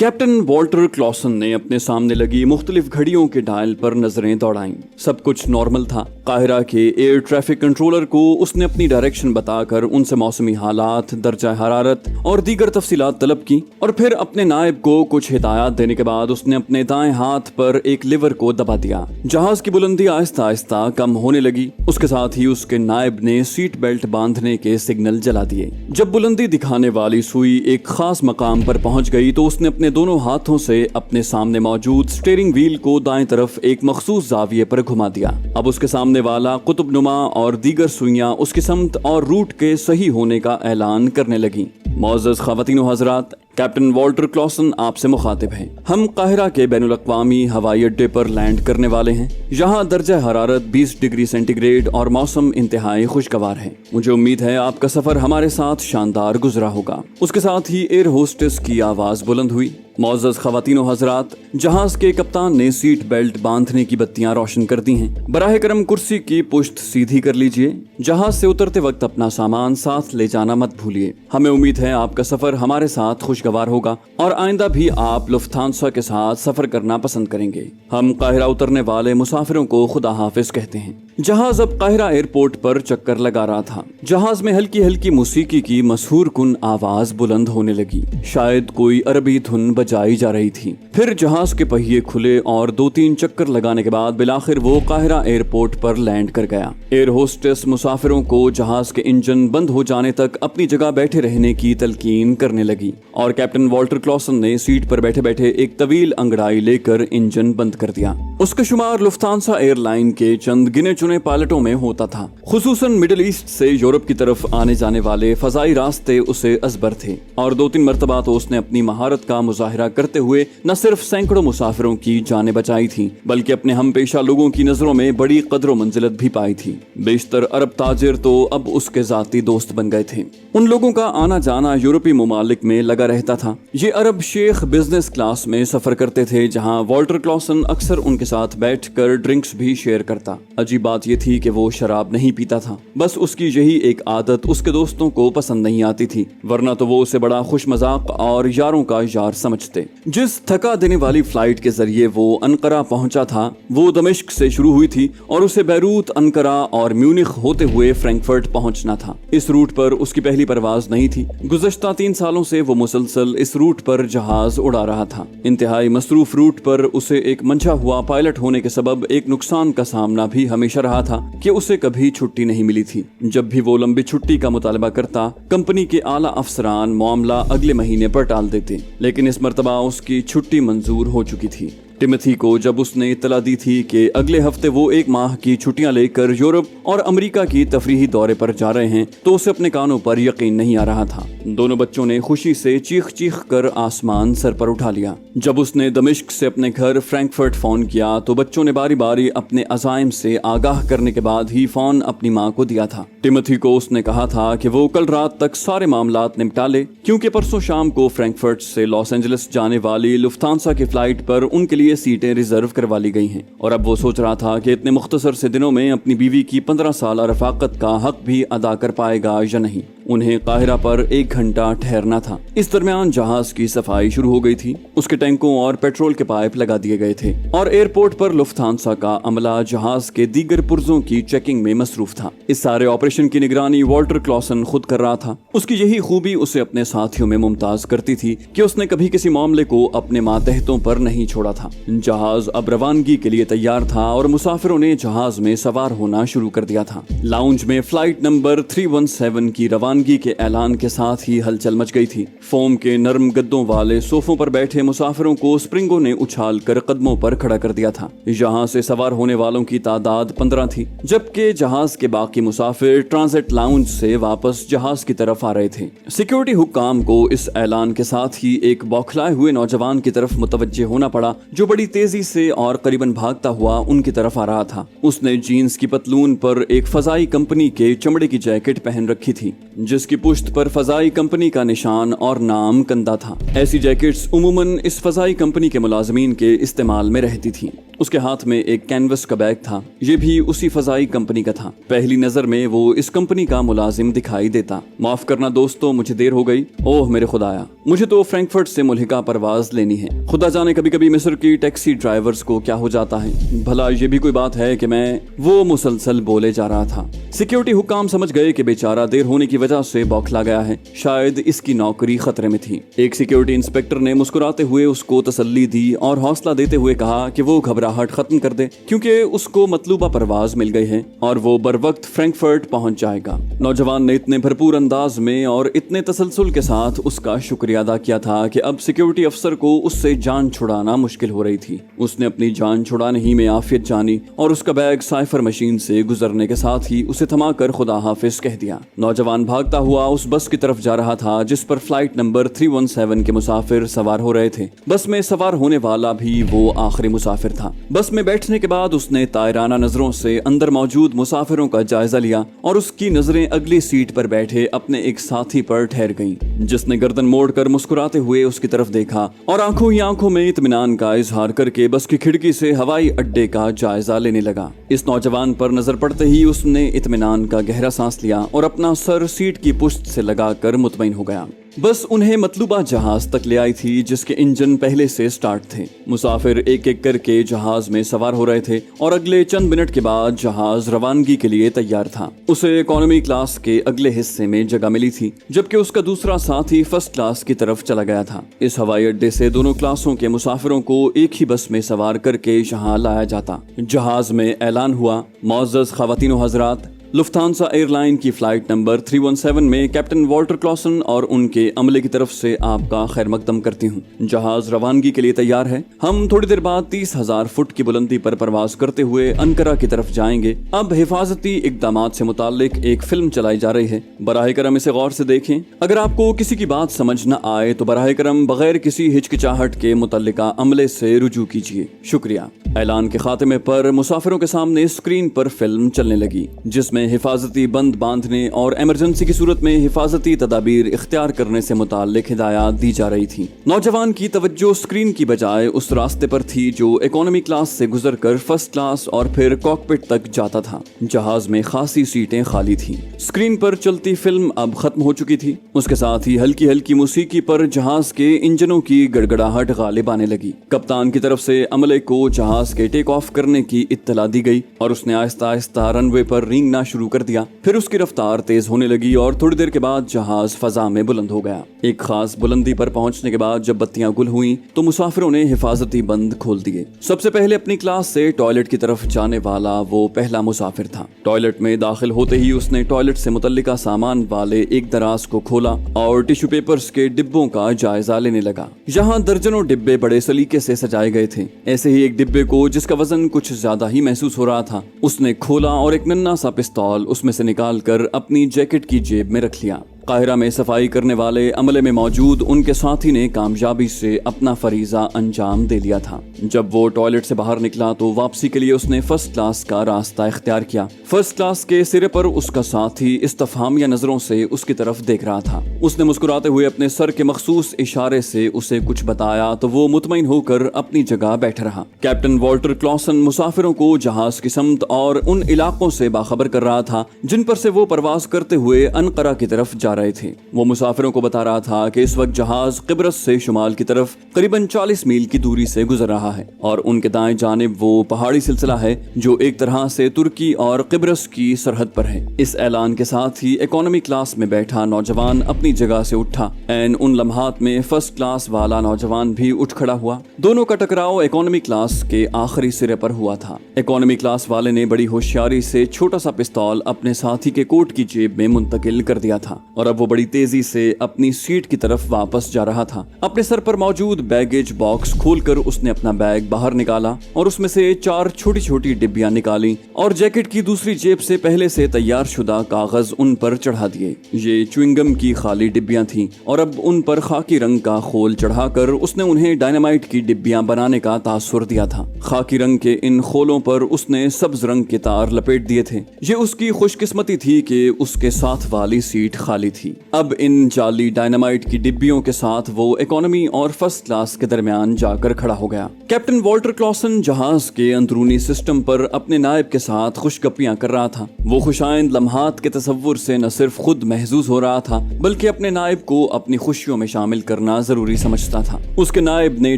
Captain Walter Clausen ने अपने सामने लगी मुख्तलिफ घड़ियों के डायल पर नजरें दौड़ाईं। सब कुछ नॉर्मल था। काहिरा के एयर ट्रैफिक कंट्रोलर को उसने अपनी डायरेक्शन बताकर उनसे मौसमी हालात, दर्जा हरारत और दीगर तफसीलात तलब की और फिर अपने नायब को कुछ हिदायत देने के बाद उसने अपने दाएं हाथ पर एक लिवर को दबा दिया। जहाज की बुलंदी आहिस्ता आहिस्ता कम होने लगी। उसके साथ ही उसके नायब ने सीट बेल्ट बांधने के सिग्नल जला दिए। जब बुलंदी दिखाने वाली सुई एक खास मकाम पर पहुंच गई तो उसने अपने दोनों हाथों से अपने सामने मौजूद स्टीयरिंग व्हील को दाएं तरफ एक मखसूस जाविये पर घुमा दिया। अब उसके सामने वाला कुतुबनुमा और दीगर सुइयां उसकी समत और रूट के सही होने का ऐलान करने लगी। मोअज़्ज़ज़ ख़वातीन व हज़रात, कैप्टन वॉल्टर क्लॉसन आपसे मुखातिब हैं। हम काहिरा के बैनुल अक़वामी हवाई अड्डे पर लैंड करने वाले हैं। यहाँ दर्जा हरारत 20 डिग्री सेंटीग्रेड और मौसम इंतहाई खुशगवार है। मुझे उम्मीद है आपका सफर हमारे साथ शानदार गुजरा होगा। उसके साथ ही एयर होस्टेस की आवाज बुलंद हुई। मोअज़्ज़ज़ ख़वातीन व हज़रात, जहाज के कप्तान ने सीट बेल्ट बांधने की बत्तियां रोशन कर दी हैं। बराह करम कुर्सी की पुश्त सीधी कर लीजिए। जहाज से उतरते वक्त अपना सामान साथ ले जाना मत भूलिए। हमें उम्मीद है आपका सफर हमारे साथ खुशगवार होगा और आइंदा भी आप लुफ्थांसा के साथ सफर करना पसंद करेंगे। हम काहिरा उतरने वाले मुसाफिरों को खुदा हाफिज कहते हैं। जहाज अब काहिरा एयरपोर्ट पर चक्कर लगा रहा था। जहाज में हल्की हल्की मौसीकी की मशहूर कुन आवाज बुलंद होने लगी। शायद कोई अरबी धुन बजाई जा रही थी। फिर जहाज के पहिए खुले और 2-3 चक्कर लगाने के बाद बिलाखिर वो काहिरा एयरपोर्ट पर लैंड कर गया। एयर होस्टेस मुसाफिरों को जहाज के इंजन बंद हो जाने तक अपनी जगह बैठे रहने की तलकीन करने लगी और कैप्टन वॉल्टर क्लॉसन ने सीट पर बैठे बैठे एक तवील अंगड़ाई लेकर इंजन बंद कर दिया। उसका शुमार लुफ्थांसा एयरलाइन के चंद गिने चुने पायलटों में होता था। खुसूसन मिडिल ईस्ट से यूरोप की तरफ आने जाने वाले फजाई रास्ते उसे अजबर थे और 2-3 मरतबा तो उसने अपनी महारत का मुजाहिरा करते हुए न सिर्फ सैकड़ों मुसाफिरों की जानें बचाई थी बल्कि अपने हम पेशा लोगों की नजरों में बड़ी कदर मंजिलत भी पाई थी। बेशतर अरब ताजिर तो अब उसके जाती दोस्त बन गए थे। उन लोगों का आना जाना यूरोपीय मुमालिक में लगा रहता था। ये अरब शेख बिजनेस क्लास में सफर करते थे जहाँ वॉल्टर क्लॉसन अक्सर उनके साथ बैठकर ड्रिंक्स भी शेयर करता। अजीब बात ये थी कि वो शराब नहीं पीता था। बस उसकी यही एक आदत उसके दोस्तों को पसंद नहीं आती थी, वरना तो वो उसे बड़ा खुश मजाक और यारों का यार समझते। जिस थका देने वाली फ्लाइट के जरिए वो अनकरा पहुंचा था वो दमिश्क से शुरू हुई थी और उसे बैरूत, अनकरा और म्यूनिख होते हुए फ्रैंकफर्ट पहुंचना था। इस रूट पर उसकी पहली परवाज नहीं थी। गुज़श्ता 3 सालों से वो मुसलसल इस रूट पर जहाज उड़ा रहा था। इंतहाई मसरूफ रूट पर उसे एक मंझा हुआ पायलट होने के सबब एक नुकसान का सामना भी हमेशा रहा था कि उसे कभी छुट्टी नहीं मिली थी। जब भी वो लंबी छुट्टी का मुतालबा करता, कंपनी के आला अफसरान मामला अगले महीने पर टाल देते, लेकिन इस मर्तबा उसकी छुट्टी मंजूर हो चुकी थी। टिमोथी को जब उसने इत्तला दी थी कि अगले हफ्ते वो 1 माह की छुट्टियां लेकर यूरोप और अमेरिका की तफरीही दौरे पर जा रहे हैं तो उसे अपने कानों पर यकीन नहीं आ रहा था। दोनों बच्चों ने खुशी से चीख चीख कर आसमान सर पर उठा लिया। जब उसने दमिश्क से अपने घर फ्रैंकफर्ट फोन किया तो बच्चों ने बारी बारी अपने अज़ाइम से आगाह करने के बाद ही फोन अपनी माँ को दिया था। टिमोथी को उसने कहा था कि वो कल रात तक सारे मामलात निपटा ले, क्योंकि परसों शाम को फ्रैंकफर्ट से लॉस एंजलिस जाने वाली लुफ्थांसा की फ्लाइट पर उनके लिए सीटें रिजर्व करवा ली गई हैं और अब वो सोच रहा था कि इतने मुख्तसर से दिनों में अपनी बीवी की 15 साल रफाकत का हक भी अदा कर पाएगा या नहीं। उन्हें काहिरा पर 1 घंटा ठहरना था। इस दरमियान जहाज की सफाई शुरू हो गई थी। उसके टैंकों और पेट्रोल के पाइप लगा दिए गए थे और एयरपोर्ट पर लुफ्थांसा का अमला जहाज के दीगर पुर्जों की चेकिंग में मसरूफ था। इस सारे ऑपरेशन की निगरानी वॉल्टर क्लॉसन खुद कर रहा था। उसकी यही खूबी उसे अपने साथियों में मुमताज करती थी कि उसने कभी किसी मामले को अपने मातहतों पर नहीं छोड़ा था। जहाज अब रवानगी के लिए तैयार था और मुसाफिरों ने जहाज में सवार होना शुरू कर दिया था। लाउंज में फ्लाइट नंबर 317 की रवानगी के ऐलान के साथ ही हलचल मच गई थी। फोम के नरम गद्दों वाले सोफों पर बैठे मुसाफिरों को स्प्रिंगों ने उछाल कर कदमों पर खड़ा कर दिया था। यहाँ से सवार होने वालों की तादाद 15 थी, जबकि जहाज के बाकी मुसाफिर ट्रांजिट लाउंज से वापस जहाज की तरफ आ रहे थे। सिक्योरिटी हुक्काम को इस ऐलान के साथ ही एक बौखलाए हुए नौजवान की तरफ मुतवज्जे होना पड़ा जो बड़ी तेजी से और करीबन भागता हुआ उनकी तरफ आ रहा था। उसने जीन्स की पतलून पर एक फजाई कंपनी के चमड़े की जैकेट पहन रखी थी। जिसकी पुश्त पर फजाई कंपनी का निशान और नाम कंधा था। ऐसी जैकेट्स उमूमन इस फजाई कंपनी के मुलाजमीन के इस्तेमाल में रहती थी। उसके हाथ में एक कैनवस का बैग था, ये भी उसी फजाई कंपनी का था। पहली नजर में वो इस कंपनी का मुलाजिम दिखाई देता। माफ करना दोस्तों, मुझे देर हो गई। ओह मेरे खुदाया, मुझे तो फ्रैंकफर्ट से मुल्हिका परवाज लेनी है। खुदा जाने कभी कभी मिस्र की टैक्सी ड्राइवर्स को क्या हो जाता है। भला ये भी कोई बात है कि मैं वो मुसलसल बोले जा रहा था। सिक्योरिटी हुक्काम समझ गए कि बेचारा देर होने की वजह से बौखला गया है, शायद इसकी नौकरी खतरे में थी। एक सिक्योरिटी इंस्पेक्टर ने मुस्कुराते हुए उसको तसल्ली दी और हौसला देते हुए कहा कि वो घबराहट खत्म कर दे, क्योंकि उसको मतलूबा परवाज मिल गई है और वो बर वक्त फ्रैंकफर्ट पहुंच जाएगा। नौजवान ने इतने भरपूर अंदाज में और इतने तसलसल के साथ उसका शुक्रिया अदा किया था कि अब सिक्योरिटी अफसर को उससे जान छुड़ाना मुश्किल हो रही थी। उसने अपनी जान छुड़ाने ही में आफियत जानी और उसका बैग साइफर मशीन से गुजरने के साथ ही उसे थमाकर खुदा हाफिज कह दिया। नौजवान भागता हुआ उस बस की तरफ जा रहा था जिस पर फ्लाइट नंबर 317 के मुसाफिर सवार हो रहे थे। बस में सवार होने वाला भी वो आखिरी मुसाफिर था। बस में बैठने के बाद उसने तायराना नजरों से अंदर मौजूद मुसाफिरों का जायजा लिया और उसकी नजरें अगली सीट पर बैठे अपने एक साथी पर ठहर गईं, जिसने गर्दन मोड़कर मुस्कुराते हुए उसकी तरफ देखा और आंखों ही आंखों में इत्मीनान का इजहार करके बस की खिड़की से हवाई अड्डे का जायजा लेने लगा। इस नौजवान पर नजर पड़ते ही उसने इत्मीनान का गहरा सांस लिया और अपना सर सीट की पुश्त से लगाकर मुतमईन हो गया। बस उन्हें मतलूबा जहाज तक ले आई थी जिसके इंजन पहले से स्टार्ट थे। मुसाफिर एक एक करके जहाज में सवार हो रहे थे और अगले चंद मिनट के बाद जहाज रवानगी के लिए तैयार था। उसे इकोनॉमी क्लास के अगले हिस्से में जगह मिली थी, जबकि उसका दूसरा साथी फर्स्ट क्लास की तरफ चला गया था। इस हवाई अड्डे से दोनों क्लासों के मुसाफिरों को एक ही बस में सवार करके यहाँ लाया जाता। जहाज में ऐलान हुआ, मौअज़्ज़ज़ ख़वातीन व हज़रात, लुफ्तांसा एयरलाइन की फ्लाइट नंबर 317 में कैप्टन वॉल्टर क्लॉसन और उनके अमले की तरफ से आपका खैर मकदम करती हूँ। जहाज रवानगी के लिए तैयार है। हम थोड़ी देर बाद 30,000 फुट की बुलंदी पर परवाज करते हुए अनकरा की तरफ जाएंगे। अब हिफाजती इकदामात से मुताल्लिक एक फिल्म चलाई जा रही है, बराह करम इसे गौर से देखें। अगर आपको किसी की बात समझ न आए तो बराह करम बगैर किसी हिचकिचाहट के मुतल्लिका अमले से रुजू कीजिए। शुक्रिया। ऐलान के खात्मे पर मुसाफिरों के सामने स्क्रीन पर फिल्म चलने लगी, जिसमें हिफाजती बंद बांधने और इमरजेंसी की सूरत में हिफाजती तदाबीर इख्तियार करने से मुताल्लिक हिदायत दी जा रही थी। नौजवान की तवज्जो स्क्रीन की बजाय उस रास्ते पर थी जो इकोनॉमी क्लास से गुजरकर फर्स्ट क्लास और फिर कॉकपिट तक जाता था। जहाज में खासी सीटें खाली थीं। स्क्रीन पर चलती फिल्म अब खत्म हो चुकी थी। उसके साथ ही हल्की हल्की मौसीकी पर जहाज के इंजनों की गड़गड़ाहट गालिब आने लगी। कप्तान की तरफ से अमले को जहाज के टेक ऑफ करने की इत्तला दी गई और उसने आहिस्ता आहिस्ता रनवे पर रेंगना शुरू कर दिया। फिर उसकी रफ्तार तेज होने लगी और थोड़ी देर के बाद जहाज फजा में बुलंद हो गया। एक खास बुलंदी पर पहुंचने के बाद जब बत्तियां गुल हुईं तो मुसाफिरों ने हिफाजती बंद खोल दिए। सबसे पहले अपनी क्लास से टॉयलेट की तरफ जाने वाला वो पहला मुसाफिर था। टॉयलेट में दाखिल होते ही उसने टॉयलेट से मुतल्लिका सामान वाले एक दराज को खोला और टिश्यू पेपर्स के डिब्बों का जायजा लेने लगा। यहाँ दर्जनों डिब्बे बड़े सलीके से सजाए गए थे। ऐसे ही एक डिब्बे को, जिसका वजन कुछ ज्यादा ही महसूस हो रहा था, उसने खोला और एक नन्हा सा पिस्तौल उसमें से निकालकर अपनी जैकेट की जेब में रख लिया। काहिरा में सफाई करने वाले अमले में मौजूद उनके साथी ने कामयाबी से अपना फरीजा अंजाम दे लिया था। जब वो टॉयलेट से बाहर निकला तो वापसी के लिए उसने फर्स्ट क्लास का रास्ता इख्तियार किया। फर्स्ट क्लास के सिरे पर उसका साथी इस्तफहामिया नजरों से उसकी तरफ देख रहा था। उसने मुस्कुराते हुए अपने सर के मखसूस इशारे से उसे कुछ बताया तो वो मुतमईन होकर अपनी जगह बैठ रहा। कैप्टन वॉल्टर क्लॉसन मुसाफिरों को जहाज की समत और उन इलाकों से बाखबर कर रहा था जिन पर से वो परवाज करते हुए अनकरा की तरफ जा रहे थे। वो मुसाफिरों को बता रहा था कि इस वक्त जहाज किब्रस से शुमाल की तरफ करीबन 40 मील की दूरी से गुजर रहा है और उनके दाएं जानिब वो पहाड़ी सिलसिला है जो एक तरह से तुर्की और किब्रस की सरहद पर है। इस ऐलान के साथ ही इकोनॉमी क्लास में बैठा नौजवान अपनी जगह से उठा। एन उन लम्हात में फर्स्ट क्लास वाला नौजवान भी उठ खड़ा हुआ। दोनों का टकराव इकोनॉमी क्लास के आखिरी सिरे पर हुआ था। इकोनॉमी क्लास वाले ने बड़ी होशियारी से छोटा सा पिस्तौल अपने साथी के कोट की जेब में मुंतकिल कर दिया था और अब वो बड़ी तेजी से अपनी सीट की तरफ वापस जा रहा था। अपने सर पर मौजूद बैगेज बॉक्स खोलकर उसने अपना बैग बाहर निकाला और उसमें से 4 छोटी छोटी डिब्बियां निकाली और जैकेट की दूसरी जेब से पहले से तैयार शुदा कागज उन पर चढ़ा दिए। ये च्युइंगम की खाली डिब्बियां थीं और अब उन पर खाकी रंग का खोल चढ़ाकर उसने उन्हें डायनामाइट की डिब्बियां बनाने का तासुर दिया था। खाकी रंग के इन खोलों पर उसने सब्ज रंग के तार लपेट दिए थे। ये उसकी खुशकिस्मती थी कि उसके साथ वाली सीट खाली गई थी। अब इन जाली डायनामाइट की डिब्बियों के साथ वो इकोनॉमी और फर्स्ट क्लास के दरमियान जाकर खड़ा हो गया। कैप्टन वॉल्टर क्लॉसन जहाज के अंदरूनी सिस्टम पर अपने नायब के साथ खुशगपियां कर रहा था। वो खुशाइंद लम्हात के तसव्वुर से न सिर्फ खुद महजूज हो रहा था बल्कि अपने नायब को अपनी खुशियों में शामिल करना जरूरी समझता था। उसके नायब ने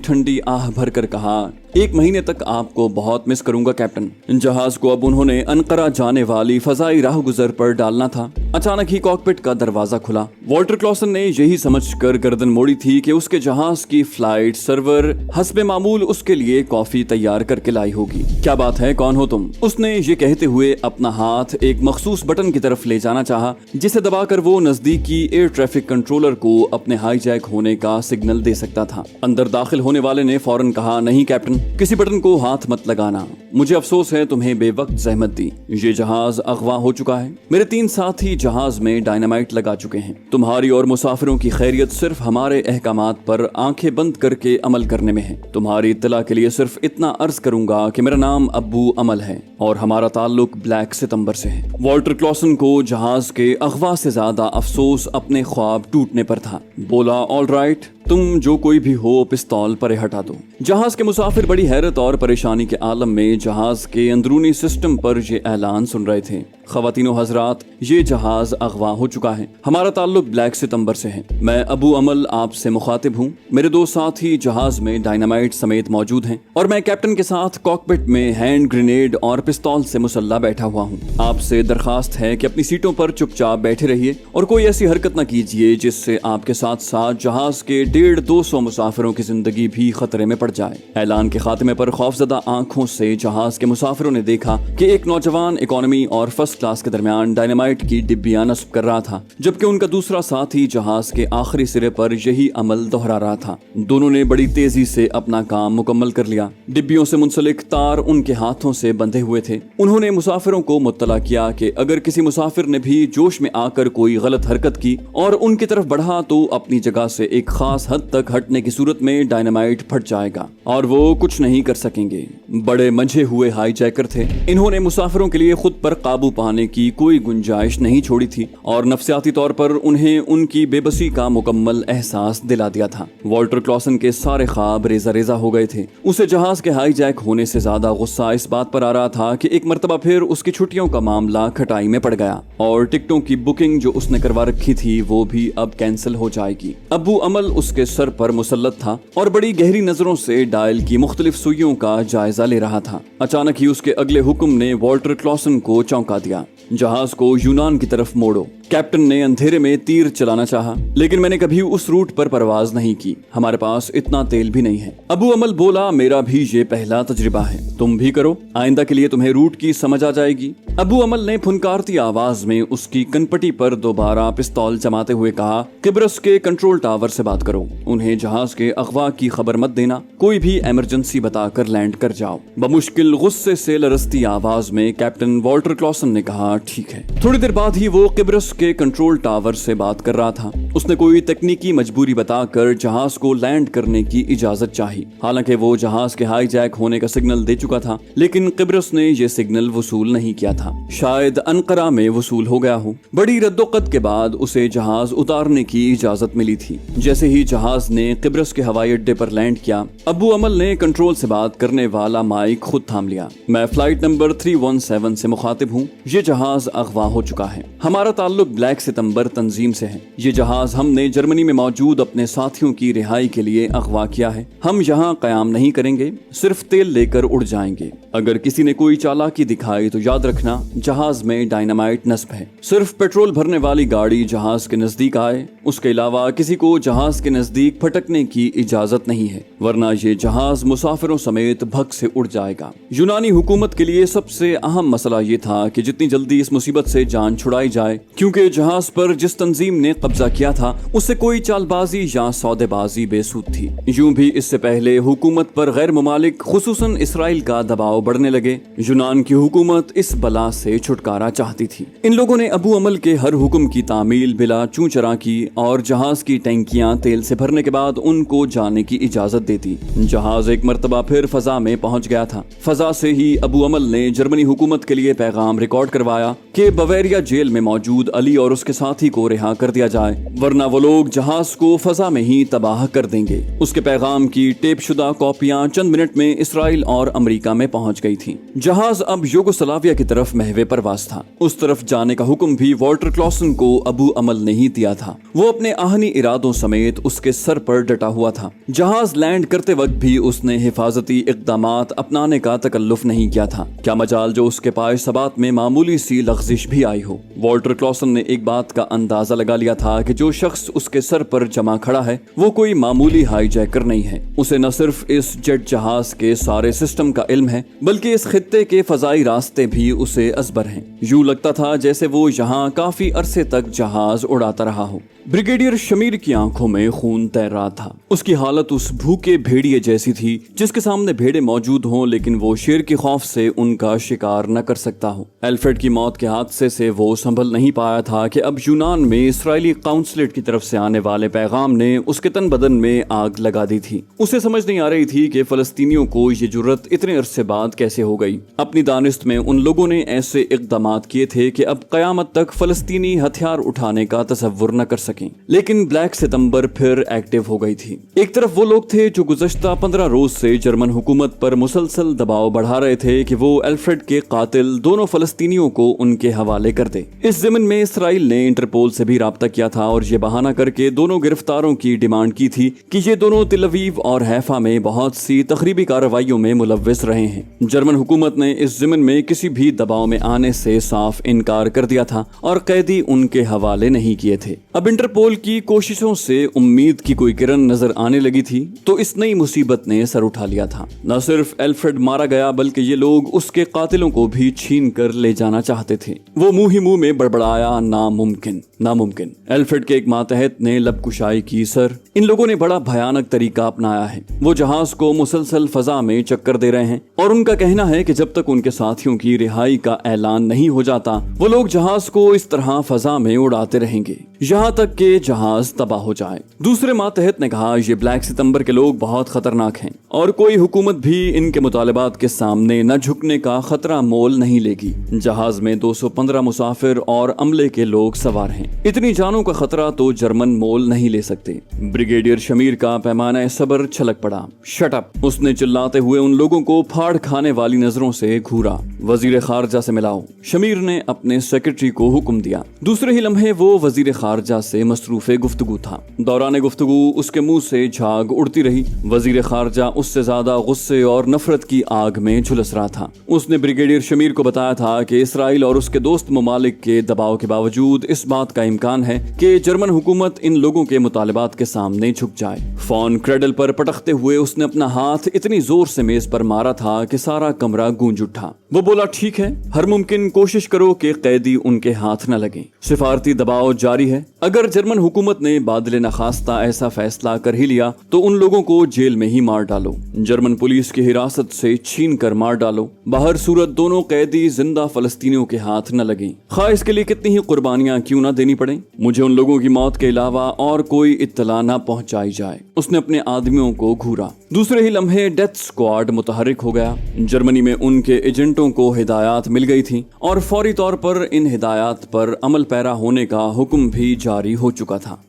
ठंडी आह भरकर कहा, 1 महीने तक आपको बहुत मिस करूंगा कैप्टन। जहाज को अब उन्होंने अनकरा जाने वाली फजाई राह गुजर पर डालना था। अचानक ही कॉकपिट का दरवाजा खुला। वॉल्टर क्लॉसन ने यही समझकर गर्दन मोड़ी थी कि उसके जहाज की फ्लाइट सर्वर हस्बे मामूल उसके लिए कॉफी तैयार करके लाई होगी। क्या बात है, कौन हो तुम? उसने ये कहते हुए अपना हाथ एक मखसूस बटन की तरफ ले जाना चाहा, जिसे दबाकर वो नजदीकी एयर ट्रैफिक कंट्रोलर को अपने हाईजैक होने का सिग्नल दे सकता था। अंदर दाखिल होने वाले ने फौरन कहा, नहीं कैप्टन, किसी बटन को हाथ मत लगाना। मुझे अफसोस है तुम्हें बेवक्त जहमत दी। ये जहाज अगवा हो चुका है। मेरे 3 साथी जहाज में डायनामाइट लगा चुके हैं। तुम्हारी और मुसाफिरों की खैरियत सिर्फ हमारे अहकामात पर आंखें बंद करके अमल करने में है। तुम्हारी इत्तला के लिए सिर्फ इतना अर्ज करूंगा कि मेरा नाम अब्बू अमल है और हमारा ताल्लुक ब्लैक सितंबर से है। वॉल्टर क्लॉसन को जहाज के अगवा से ज्यादा अफसोस अपने ख्वाब टूटने पर था। बोला, ऑल राइट, तुम जो कोई भी हो पिस्तौल परे हटा दो। जहाज के मुसाफिर बड़ी हैरत और परेशानी के आलम में जहाज के अंदरूनी सिस्टम पर ये ऐलान सुन रहे थे, ख़वातीनो हजरात, ये जहाज अगवा हो चुका है। हमारा ताल्लुक ब्लैक सितंबर से है। मैं अबू अमल आपसे मुखातिब हूँ। मेरे 2 साथी जहाज में डायनामाइट समेत मौजूद हैं और मैं कैप्टन के साथ कॉकपिट में हैंड ग्रेनेड और पिस्तौल से मुसल्ला बैठा हुआ हूँ। आपसे दरखास्त है कि अपनी सीटों पर चुपचाप बैठे रहिए और कोई ऐसी हरकत न कीजिए जिससे आपके साथ साथ जहाज के 150-200 मुसाफिरों की जिंदगी भी खतरे में पड़ जाए। ऐलान के खात्मे पर खौफजदा आंखों से जहाज के मुसाफिरों ने देखा कि एक नौजवान इकोनॉमी और फर्स्ट क्लास के दरमियान डायनामाइट की डिब्बियां नस्ब कर रहा था, जबकि उनका दूसरा साथी जहाज के आखिरी सिरे पर यही अमल दोहरा रहा था। दोनों ने बड़ी तेजी से अपना काम मुकम्मल कर लिया। डिब्बियों से मुंसलिक तार उनके हाथों से बंधे हुए थे। उन्होंने मुसाफिरों को मुत्तला किया कि अगर किसी मुसाफिर ने भी जोश में आकर कोई गलत हरकत की और उनकी तरफ बढ़ा तो अपनी जगह से एक खास हद तक हटने की सूरत में डायनामाइट फट जाएगा और वो कुछ नहीं कर सकेंगे। बड़े मंझे हुए हाईजैकर थे। इन्होंने मुसाफिरों के लिए खुद पर काबू पाने की कोई गुंजाइश नहीं छोड़ी थी और नफसियाती तौर पर उन्हें उनकी बेबसी का मुकम्मल एहसास दिला दिया था। वॉल्टर क्लॉसन के सारे ख्वाब रेजा रेजा हो गए थे। उसे जहाज के हाईजैक होने से ज्यादा गुस्सा इस बात पर आ रहा था कि एक मर्तबा फिर उसकी छुट्टियों का मामला खटाई में पड़ गया और टिकटों की बुकिंग जो उसने करवा रखी थी वो भी अब कैंसिल हो जाएगी। अब्बू अमल उसके सर पर मुसल्लत था और बड़ी गहरी नजरों से डायल की मुख्तलिफ सुइयों का जायजा ले रहा था। अचानक ही उसके अगले हुक्म ने वॉल्टर क्लॉसन को चौंका दिया। जहाज को यूनान की तरफ मोड़ो। कैप्टन ने अंधेरे में तीर चलाना चाहा, लेकिन मैंने कभी उस रूट पर परवाज नहीं की। हमारे पास इतना तेल भी नहीं है। अबू अमल बोला, मेरा भी ये पहला तजुर्बा है, तुम भी करो, आइंदा के लिए तुम्हें रूट की समझ आ जाएगी। अबू अमल ने फुनकारती आवाज में उसकी कनपटी पर दोबारा पिस्तौल जमाते हुए कहा, किब्रस के कंट्रोल टावर से बात करो, उन्हें जहाज के अगवा की खबर मत देना, कोई भी इमरजेंसी बताकर लैंड कर जाओ। बमुश्किल गुस्से से लरसती आवाज में कैप्टन वॉल्टर क्लॉसन ने कहा, ठीक है। थोड़ी देर बाद ही वो किब्रस के कंट्रोल टावर से बात कर रहा था। उसने कोई तकनीकी मजबूरी बताकर जहाज को लैंड करने की इजाजत चाही। हालांकि वो जहाज के हाईजैक होने का सिग्नल दे चुका था, लेकिन किब्रस ने ये सिग्नल वसूल नहीं किया था। शायद अनकरा में वसूल हो गया हो। बड़ी रद्दोकत के बाद उसे जहाज उतारने की इजाजत मिली थी। जैसे ही जहाज ने किब्रस के हवाई अड्डे पर लैंड किया, अबू अमल ने कंट्रोल से बात करने वाला माइक खुद थाम लिया। मैं फ्लाइट नंबर 317 से मुखातिब हूँ। ये जहाज अगवा हो चुका है। हमारा ताल्लुक ब्लैक सितंबर तंजीम से है। ये जहाज हमने जर्मनी में मौजूद अपने साथियों की रिहाई के लिए अगवा किया है। हम यहाँ कयाम नहीं करेंगे, सिर्फ तेल लेकर उड़ जाएंगे। अगर किसी ने कोई चालाकी दिखाई तो याद रखना, जहाज में डायनामाइट नस्ब है। सिर्फ पेट्रोल भरने वाली गाड़ी जहाज के नजदीक आए, उसके अलावा किसी को जहाज के नजदीक फटकने की इजाजत नहीं है, वरना ये जहाज मुसाफिरों समेत भग से उड़ जाएगा। यूनानी हुकूमत के लिए सबसे अहम मसला ये था कि जितनी जल्दी इस मुसीबत से जान छुड़ाई जाए, क्योंकि जहाज पर जिस तंजीम ने कब्जा किया था उससे कोई चालबाजी या सौदेबाजी बेसूद थी। यूं भी इससे पहले हुकूमत पर गैर मुमालिक खुसूसन इसराइल का दबाव बढ़ने लगे। यूनान की हुकूमत इस बला से छुटकारा चाहती थी। इन लोगों ने अबू अमल के हर हुक्म की तामील बिला चूं चरा की और जहाज की टैंकियां तेल से भरने के बाद उनको जाने की इजाजत दे दी। जहाज एक मर्तबा फिर फजा में पहुंच गया था। फजा से ही अबू अमल ने जर्मनी हुकूमत के लिए पैगाम रिकॉर्ड करवाया कि बवेरिया जेल में मौजूद अली और उसके साथी को रिहा कर दिया जाए, वरना वो लोग जहाज को फजा में ही तबाह कर देंगे। उसके पैगाम की टेप शुदा कॉपियां चंद मिनट में इसराइल और अमेरिका में पहुंच गई थी। जहाज अब यूगोस्लाविया की तरफ महवे परवास था। उस तरफ जाने का हुक्म भी वॉल्टर क्लॉसन को अबू अमल ने ही दिया था। वो अपने आहनी इरादों समेत उसके सर पर डटा हुआ था। जहाज लैंड करते वक्त भी उसने हिफाजती इक़दामात अपनाने का तकल्लुफ नहीं किया था। क्या मजाल जो उसके पाए सबात में मामूली सी लग़ज़िश भी आई हो। वॉल्टर क्लॉसन ने एक बात का अंदाजा लगा लिया था कि जो शख्स उसके सर पर जमा खड़ा है वो कोई मामूली हाईजैकर नहीं है। उसे न सिर्फ इस जेट जहाज के सारे सिस्टम का इल्म है, बल्कि इस खित्ते के फजाई रास्ते भी उसे अजबर हैं। यूं लगता था जैसे वो यहाँ काफी अरसे तक जहाज उड़ाता रहा हो। ब्रिगेडियर शमीर की आंखों में खून तैर रहा था। उसकी हालत उस भूखे भेड़िए जैसी थी जिसके सामने भेड़े मौजूद हों लेकिन वो शेर के खौफ से उनका शिकार न कर सकता हो। एल्फ्रेड की मौत के हादसे से वो संभल नहीं पाया था कि अब यूनान में इसराइली काउंसलेट की तरफ से आने वाले पैगाम ने उसके तन बदन में आग लगा दी थी। उसे समझ नहीं आ रही थी कि फलस्तीनियों को ये जुर्रत इतने अरसे बाद कैसे हो गई। अपनी दानिश्त में उन लोगों ने ऐसे इक़दामात किए थे कि अब कयामत तक फलस्तीनी हथियार उठाने का तसव्वुर न कर सकें। लेकिन ब्लैक सितंबर फिर एक्टिव हो गई थी। एक तरफ वो लोग थे जो गुज़श्ता 15 रोज से जर्मन हुकूमत पर मुसलसल दबाव बढ़ा रहे थे कि वो एल्फ्रेड के कातिल दोनों फलस्तीनियों को उनके हवाले कर दे। इस ज़मीन में इसराइल ने इंटरपोल से भी राब्ता किया था और ये बहाना करके दोनों गिरफ्तारों की डिमांड की थी कि ये दोनों तिल अवीव और हैफा में बहुत सी तखरीबी कार्रवाइयों में मुलव्विस रहे हैं। जर्मन हुकूमत ने इस ज़मीन में किसी भी दबाव में आने से साफ इनकार कर दिया था और कैदी उनके हवाले नहीं किए थे। अब इंटरपोल की कोशिशों से उम्मीद की कोई किरण नजर आने लगी थी तो इस नई मुसीबत ने सर उठा लिया था। न सिर्फ एल्फ्रेड मारा गया बल्कि ये लोग उसके कातिलों को भी छीन कर ले जाना चाहते थे। वो मुंह ही मुंह में बड़बड़ाया, नामुमकिन नामुमकिन। एल्फ्रेड के एक मातहत ने लबकुशाई की, सर इन लोगों ने बड़ा भयानक तरीका अपनाया है। वो जहाज को मुसलसल फजा में चक्कर दे रहे हैं और उनका कहना है कि जब तक उनके साथियों की रिहाई का ऐलान नहीं हो जाता वो लोग जहाज को इस तरह फजा में उड़ाते रहेंगे यहाँ तक कि जहाज तबाह हो जाए। दूसरे मातहत ने कहा, ये ब्लैक सितंबर के लोग बहुत खतरनाक हैं और कोई हुकूमत भी इनके मुतालिबात के सामने न झुकने का खतरा मोल नहीं लेगी। जहाज में 215 मुसाफिर और अमले के लोग सवार हैं। इतनी जानों का खतरा तो जर्मन मोल नहीं ले सकते। ब्रिगेडियर शमीर का पैमाना सब्र छलक पड़ा। शट अप, उसने चिल्लाते हुए उन लोगों को फाड़ खाने वाली नजरों से घूरा। वजीर खारजा से मिलाओ, शमीर ने अपने सेक्रेटरी को हुक्म दिया। दूसरे ही लम्हे वो वजीर खारजा से मसरूफे गुफ्तगू था। दौरान गुफ्तगू उसके मुंह से झाग उड़ती रही। वजीर खारजा उससे ज्यादा गुस्से और नफरत की आग में झुलस रहा था। उसने ब्रिगेडियर शमीर को बताया था कि इसराइल और उसके दोस्त ममालिक के दबाव के बावजूद इस बात का इम्कान है कि जर्मन हुकूमत इन लोगों के मुतालिबात के सामने झुक जाए। फोन क्रेडल पर पटकते हुए उसने अपना हाथ इतनी जोर से मेज पर मारा था कि सारा कमरा गूंज उठा। वो बोला, ठीक है, हर मुमकिन कोशिश करो कि कैदी उनके हाथ न लगे। सिफारती दबाव जारी है। अगर जर्मन हुकूमत ने बादले नखास्ता ऐसा फैसला कर ही लिया तो उन लोगों को जेल में ही मार डालो। जर्मन पुलिस की हिरासत से छीन कर मार डालो। बाहर सूरत दोनों कैदी जिंदा फलस्तीनियों के हाथ न लगें, खा इसके लिए कितनी ही कुर्बानियां क्यों न देनी पड़े। मुझे उन लोगों की मौत के अलावा और कोई इत्तला न पहुंचाई जाए। उसने अपने आदमियों को घूरा। दूसरे ही लम्हे डेथ स्क्वाड मुतहरिक हो गया। जर्मनी में उनके एजेंटों को हिदायत मिल गई थी और फौरी तौर पर इन हिदायत पर अमल पैरा होने का हुक्म भी जारी हो चुका था।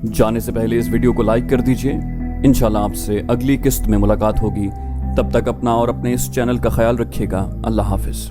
जाने से पहले इस वीडियो को लाइक कर दीजिए। इंशाल्लाह आपसे अगली किस्त में मुलाकात होगी। तब तक अपना और अपने इस चैनल का ख्याल रखिएगा। अल्लाह हाफिज।